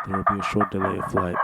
There will be a short delay of flight.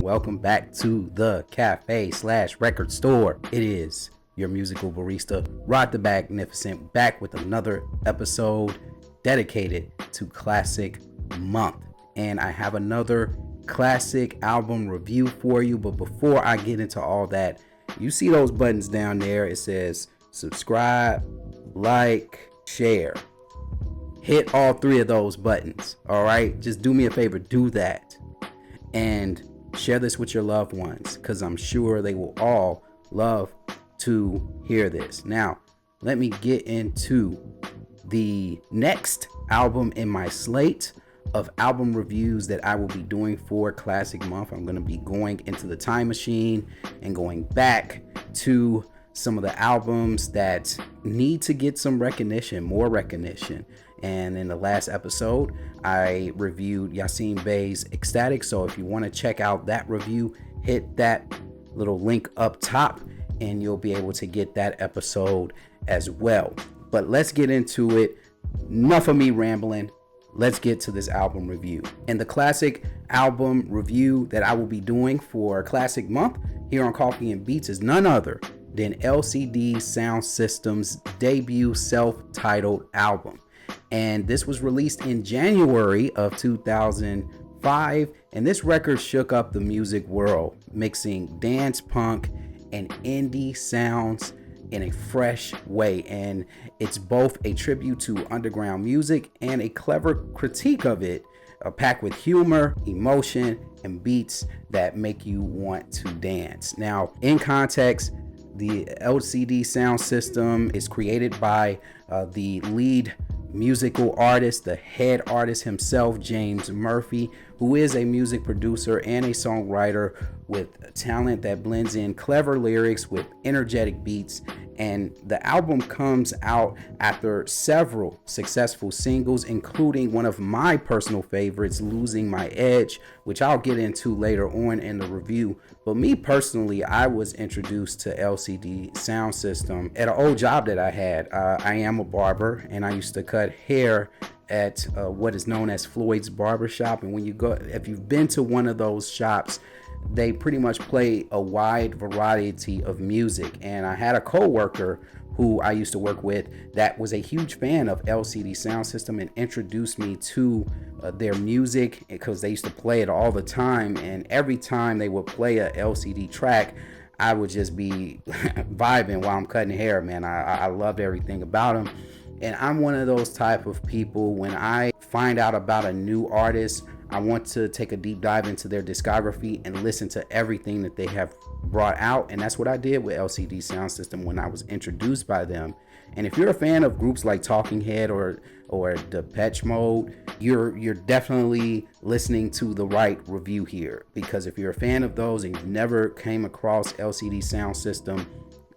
Welcome back to the cafe/record store. It is your musical barista, Rod the Magnificent, back with another episode dedicated to Classic Month. And I have another classic album review for you. But before I get into all that, you see those buttons down there. It says subscribe, like, share. Hit all three of those buttons. All right, just do me a favor, do that. And share this with your loved ones, because I'm sure they will all love to hear this. Now, let me get into the next album in my slate of album reviews that I will be doing for Classic Month. I'm going to be going into the time machine and going back to some of the albums that need to get some recognition, more recognition. And in the last episode, I reviewed Yasin Bey's Ecstatic. So if you want to check out that review, hit that little link up top and you'll be able to get that episode as well. But let's get into it. Enough of me rambling. Let's get to this album review. And the classic album review that I will be doing for Classic Month here on Coffee and Beats is none other than LCD Soundsystem's debut self-titled album. And this was released in January of 2005. And this record shook up the music world, mixing dance, punk, and indie sounds in a fresh way. And it's both a tribute to underground music and a clever critique of it, packed with humor, emotion, and beats that make you want to dance. Now, in context, the LCD Soundsystem is created by the lead musical artist, the head artist himself, James Murphy, who is a music producer and a songwriter with talent that blends in clever lyrics with energetic beats. And the album comes out after several successful singles, including one of my personal favorites, Losing My Edge, which I'll get into later on in the review. But me personally, I was introduced to LCD Soundsystem at an old job that I had. I am a barber, and I used to cut hair at what is known as Floyd's Barbershop. And when you go, if you've been to one of those shops, they pretty much play a wide variety of music. And I had a co-worker who I used to work with that was a huge fan of LCD Soundsystem and introduced me to their music, because they used to play it all the time. And every time they would play a LCD track, I would just be vibing while I'm cutting hair, man. I loved everything about them. And I'm one of those type of people, when I find out about a new artist, I want to take a deep dive into their discography and listen to everything that they have brought out. And that's what I did with LCD Soundsystem when I was introduced by them. And if you're a fan of groups like Talking Head or Depeche Mode, you're definitely listening to the right review here. Because if you're a fan of those and you've never came across LCD Soundsystem,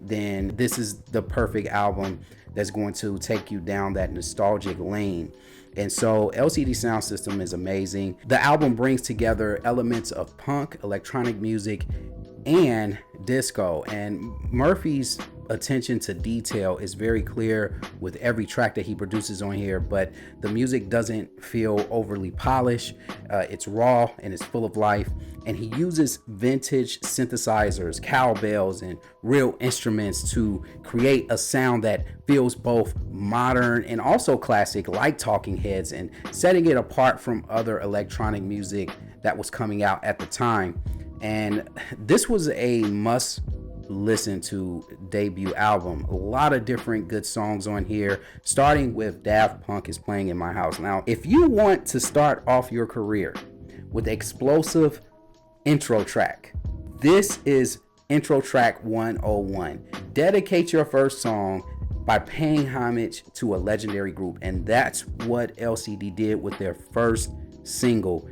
then this is the perfect album that's going to take you down that nostalgic lane. And so LCD Soundsystem is amazing. The album brings together elements of punk, electronic music, and disco. And Murphy's attention to detail is very clear with every track that he produces on here, but the music doesn't feel overly polished. It's raw and it's full of life. And he uses vintage synthesizers, cowbells, and real instruments to create a sound that feels both modern and also classic, like Talking Heads, and setting it apart from other electronic music that was coming out at the time. And this was a must listen to debut album. A lot of different good songs on here, starting with Daft Punk is Playing in My House. Now, if you want to start off your career with explosive intro track, this is intro track 101. Dedicate your first song by paying homage to a legendary group. And that's what LCD did with their first single,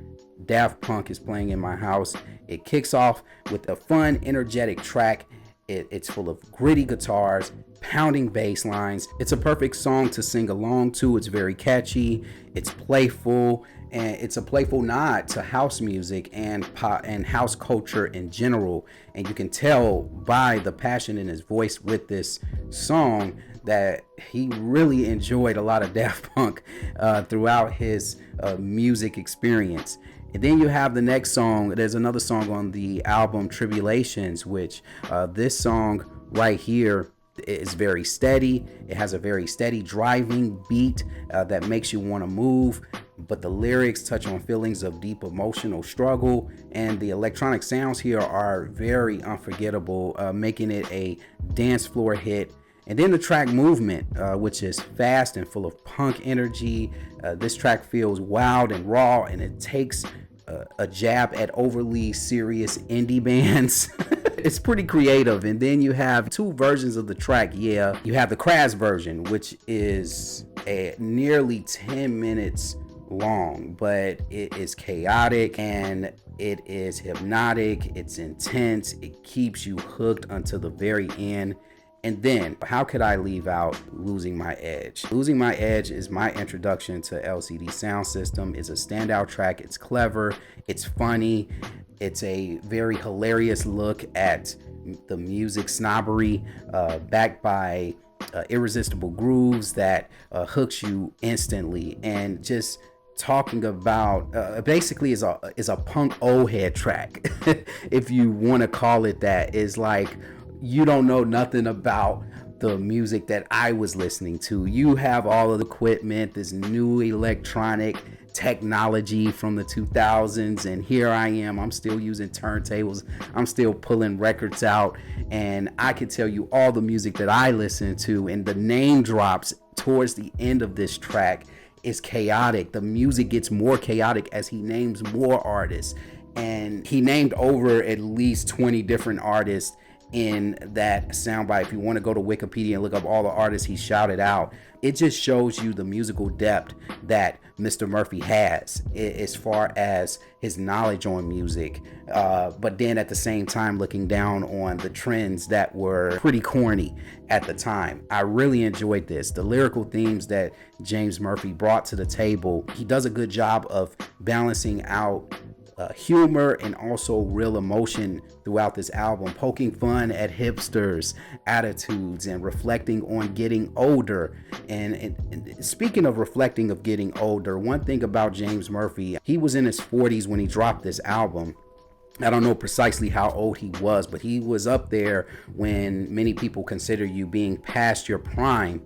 Daft Punk Is Playing in My House. It kicks off with a fun, energetic track. It's full of gritty guitars, pounding bass lines. It's a perfect song to sing along to. It's very catchy, it's playful, and it's a playful nod to house music and pop and house culture in general. And you can tell by the passion in his voice with this song that he really enjoyed a lot of Daft Punk throughout his music experience. And then you have the next song. There's another song on the album, Tribulations, which this song right here is very steady. It has a very steady driving beat that makes you want to move. But the lyrics touch on feelings of deep emotional struggle, and the electronic sounds here are very unforgettable, making it a dance floor hit. And then the track Movement, which is fast and full of punk energy. This track feels wild and raw, and it takes a jab at overly serious indie bands. It's pretty creative. And then you have two versions of the track. Yeah, you have the Crash version, which is nearly 10 minutes long, but it is chaotic and it is hypnotic. It's intense. It keeps you hooked until the very end. And then, how could I leave out Losing My Edge? Losing My Edge is my introduction to LCD Soundsystem. It's a standout track. It's clever. It's funny. It's a very hilarious look at the music snobbery, backed by irresistible grooves that hooks you instantly. And just talking about basically is a punk old head track, if you want to call it that. Is like, you don't know nothing about the music that I was listening to. You have all of the equipment, this new electronic technology from the 2000s, and here I am. I'm still using turntables. I'm still pulling records out, and I can tell you all the music that I listen to. And the name drops towards the end of this track is chaotic. The music gets more chaotic as he names more artists, and he named over at least 20 different artists in that soundbite. If you want to go to Wikipedia and look up all the artists he shouted out, it just shows you the musical depth that Mr. Murphy has as far as his knowledge on music, but then at the same time looking down on the trends that were pretty corny at the time. I really enjoyed this. The lyrical themes that James Murphy brought to the table, he does a good job of balancing out humor and also real emotion throughout this album, poking fun at hipsters' attitudes and reflecting on getting older. And speaking of reflecting of getting older, one thing about James Murphy, he was in his 40s when he dropped this album. I don't know precisely how old he was, but he was up there when many people consider you being past your prime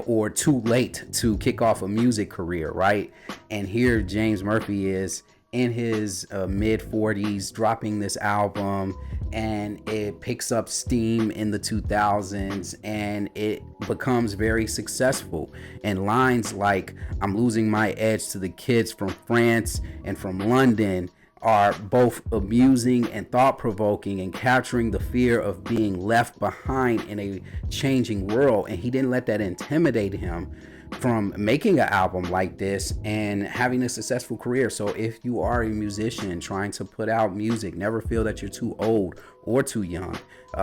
or too late to kick off a music career, right? And here James Murphy is in his mid 40s dropping this album, and it picks up steam in the 2000s and it becomes very successful. And lines like "I'm losing my edge to the kids from France and from London" are both amusing and thought-provoking and capturing the fear of being left behind in a changing world. And he didn't let that intimidate him from making an album like this and having a successful career. So if you are a musician trying to put out music, never feel that you're too old or too young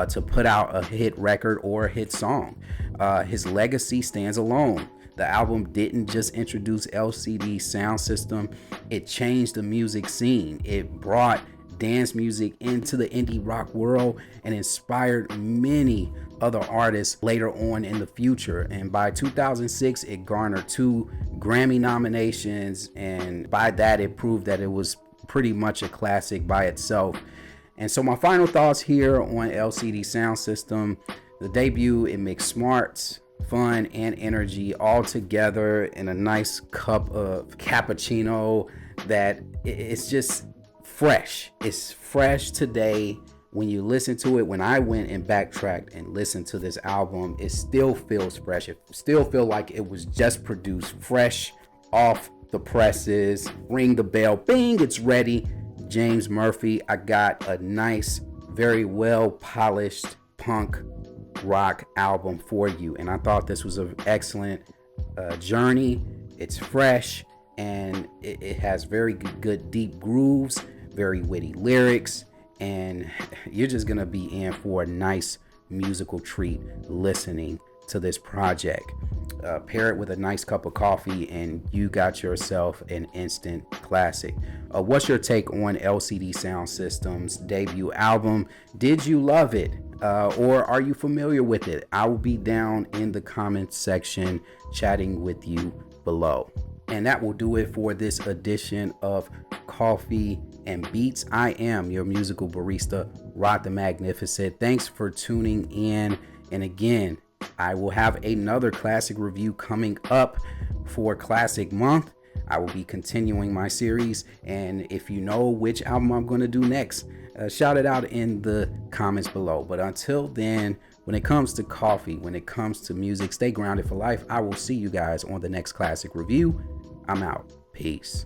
to put out a hit record or a hit song. His legacy stands alone. The album didn't just introduce LCD Soundsystem, it changed the music scene. It brought dance music into the indie rock world and inspired many other artists later on in the future. And by 2006, it garnered 2 Grammy nominations, and by that it proved that it was pretty much a classic by itself. And so my final thoughts here on LCD Soundsystem: the debut, it mixed smarts, fun, and energy all together in a nice cup of cappuccino that it's just fresh. It's fresh today. When you listen to it, when I went and backtracked and listened to this album, it still feels fresh. It still feels like it was just produced fresh off the presses. Ring the bell, bing, it's ready. James Murphy, I got a nice, very well polished punk rock album for you. And I thought this was an excellent journey. It's fresh, and it has very good deep grooves, very witty lyrics, and you're just gonna be in for a nice musical treat listening to this project. Pair it with a nice cup of coffee and you got yourself an instant classic. What's your take on LCD Soundsystem's debut album? Did you love it? Or are you familiar with it? I will be down in the comments section chatting with you below. And that will do it for this edition of Coffee and Beats. I am your musical barista, Rod the Magnificent. Thanks for tuning in. And again, I will have another classic review coming up for Classic Month. I will be continuing my series, and if you know which album I'm going to do next, shout it out in the comments below. But until then, when it comes to coffee, when it comes to music, stay grounded for life. I will see you guys on the next classic review. I'm out. Peace.